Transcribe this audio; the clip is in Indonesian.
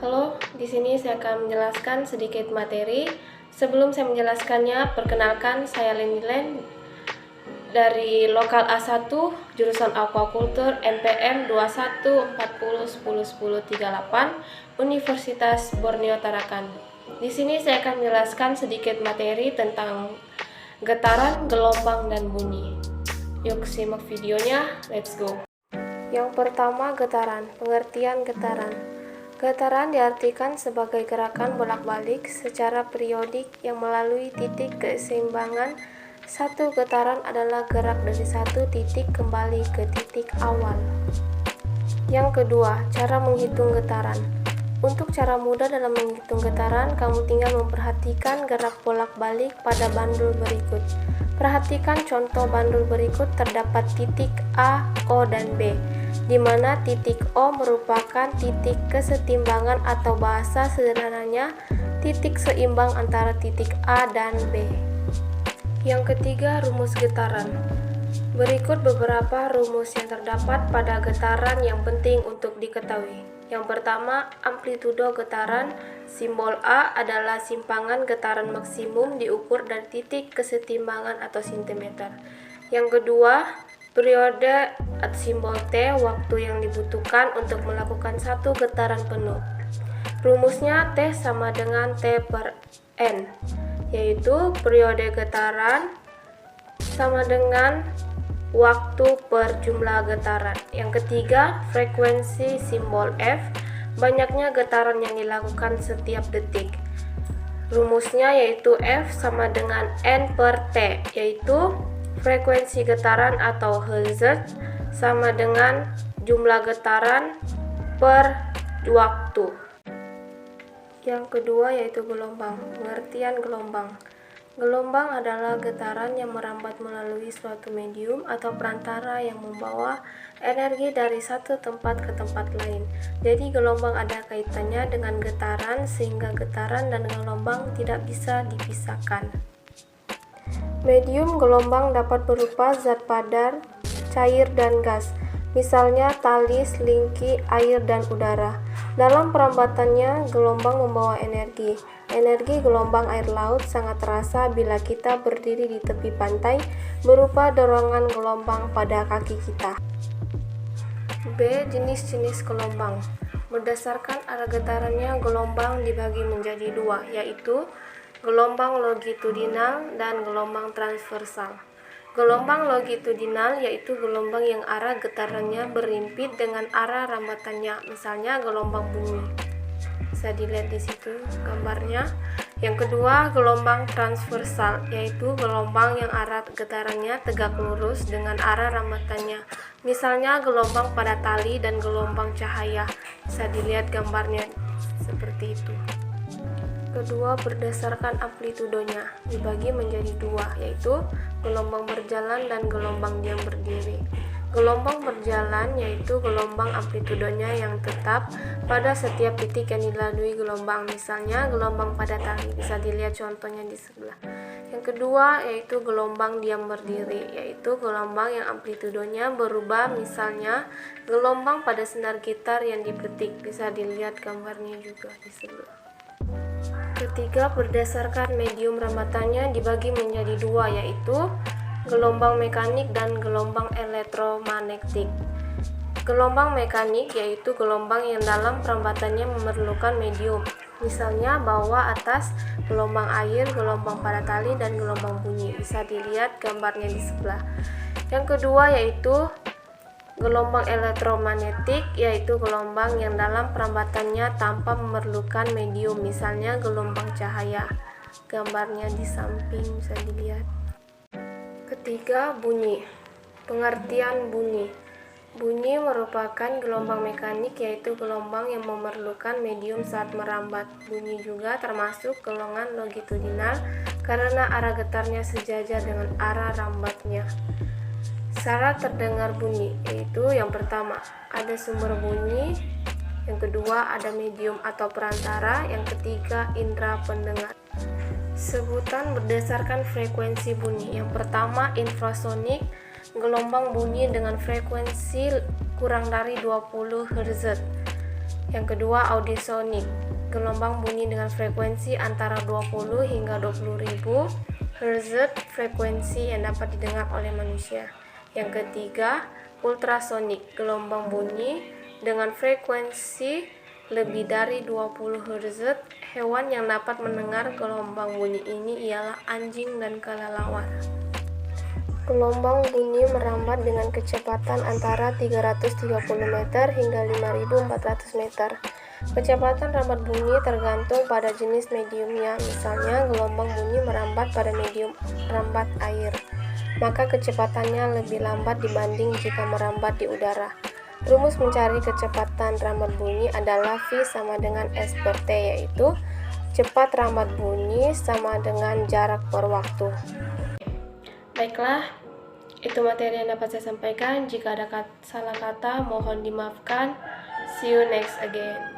Halo, di sini saya akan menjelaskan sedikit materi. Sebelum saya menjelaskannya, perkenalkan saya Leni Len dari Lokal A1 jurusan Aquaculture MPM 2140101038 Universitas Borneo Tarakan. Di sini saya akan menjelaskan sedikit materi tentang getaran, gelombang, dan bunyi. Yuk simak videonya, let's go. Yang pertama, getaran. Pengertian getaran. Getaran diartikan sebagai gerakan bolak-balik secara periodik yang melalui titik keseimbangan. Satu getaran adalah gerak dari satu titik kembali ke titik awal. Yang kedua, cara menghitung getaran. Untuk cara mudah dalam menghitung getaran, kamu tinggal memperhatikan gerak bolak-balik pada bandul berikut. Perhatikan contoh bandul berikut, terdapat titik A, O, dan B, di mana titik O merupakan titik kesetimbangan atau bahasa sederhananya titik seimbang antara titik A dan B. Yang ketiga, rumus getaran. Berikut beberapa rumus yang terdapat pada getaran yang penting untuk diketahui. Yang pertama, amplitudo getaran. Simbol A adalah simpangan getaran maksimum diukur dari titik kesetimbangan atau cm. Yang kedua, periode atau simbol T, waktu yang dibutuhkan untuk melakukan satu getaran penuh. Rumusnya T sama dengan T per N, yaitu periode getaran sama dengan waktu per jumlah getaran. Yang ketiga, frekuensi simbol F, banyaknya getaran yang dilakukan setiap detik. Rumusnya yaitu F sama dengan N per T, yaitu frekuensi getaran atau Hertz sama dengan jumlah getaran per waktu. Yang kedua yaitu gelombang. Pengertian gelombang. Gelombang adalah getaran yang merambat melalui suatu medium atau perantara yang membawa energi dari satu tempat ke tempat lain. Jadi gelombang ada kaitannya dengan getaran, sehingga getaran dan gelombang tidak bisa dipisahkan. Medium gelombang dapat berupa zat padat, cair, dan gas. Misalnya tali, selingki, air, dan udara. Dalam perambatannya, gelombang membawa energi. Energi gelombang air laut sangat terasa bila kita berdiri di tepi pantai, berupa dorongan gelombang pada kaki kita. B. Jenis-jenis gelombang. Berdasarkan arah getarannya, gelombang dibagi menjadi dua, yaitu gelombang longitudinal dan gelombang transversal. Gelombang longitudinal yaitu gelombang yang arah getarannya berimpit dengan arah rambatannya, misalnya gelombang bunyi. Bisa dilihat di situ gambarnya. Yang kedua, gelombang transversal yaitu gelombang yang arah getarannya tegak lurus dengan arah rambatannya, misalnya gelombang pada tali dan gelombang cahaya. Bisa dilihat gambarnya seperti itu. Kedua, berdasarkan amplitudonya dibagi menjadi dua, yaitu gelombang berjalan dan gelombang diam berdiri. Gelombang berjalan yaitu gelombang amplitudonya yang tetap pada setiap titik yang dilalui gelombang, misalnya gelombang pada tali. Bisa dilihat contohnya di sebelah. Yang kedua yaitu gelombang diam berdiri, yaitu gelombang yang amplitudonya berubah, misalnya gelombang pada senar gitar yang dipetik. Bisa dilihat gambarnya juga di sebelah. Ketiga, berdasarkan medium rambatannya dibagi menjadi dua, yaitu gelombang mekanik dan gelombang elektromagnetik. Gelombang mekanik yaitu gelombang yang dalam perambatannya memerlukan medium, misalnya bawah, atas, gelombang air, gelombang pada tali, dan gelombang bunyi. Bisa dilihat gambarnya di sebelah. Yang kedua yaitu gelombang elektromagnetik, yaitu gelombang yang dalam perambatannya tanpa memerlukan medium, misalnya gelombang cahaya. Gambarnya di samping bisa dilihat. Ketiga, bunyi. Pengertian bunyi. Bunyi merupakan gelombang mekanik, yaitu gelombang yang memerlukan medium saat merambat. Bunyi juga termasuk golongan longitudinal karena arah getarnya sejajar dengan arah rambatnya. Syarat terdengar bunyi yaitu yang pertama, ada sumber bunyi, yang kedua ada medium atau perantara, yang ketiga indera pendengar. Sebutan berdasarkan frekuensi bunyi. Yang pertama, infrasonik, gelombang bunyi dengan frekuensi kurang dari 20 Hz. Yang kedua, audiosonik, gelombang bunyi dengan frekuensi antara 20 hingga 20.000 Hz, frekuensi yang dapat didengar oleh manusia. Yang ketiga, ultrasonik, gelombang bunyi dengan frekuensi lebih dari 20 Hz. Hewan yang dapat mendengar gelombang bunyi ini ialah anjing dan kelelawar. Gelombang bunyi merambat dengan kecepatan antara 330 meter hingga 5.400 meter. Kecepatan rambat bunyi tergantung pada jenis mediumnya. Misalnya, gelombang bunyi merambat pada medium rambat air, maka kecepatannya lebih lambat dibanding jika merambat di udara. Rumus mencari kecepatan rambat bunyi adalah V sama dengan S per T, yaitu cepat rambat bunyi sama dengan jarak per waktu. Baiklah, itu materi yang dapat saya sampaikan. Jika ada salah kata, mohon dimaafkan. See you next again.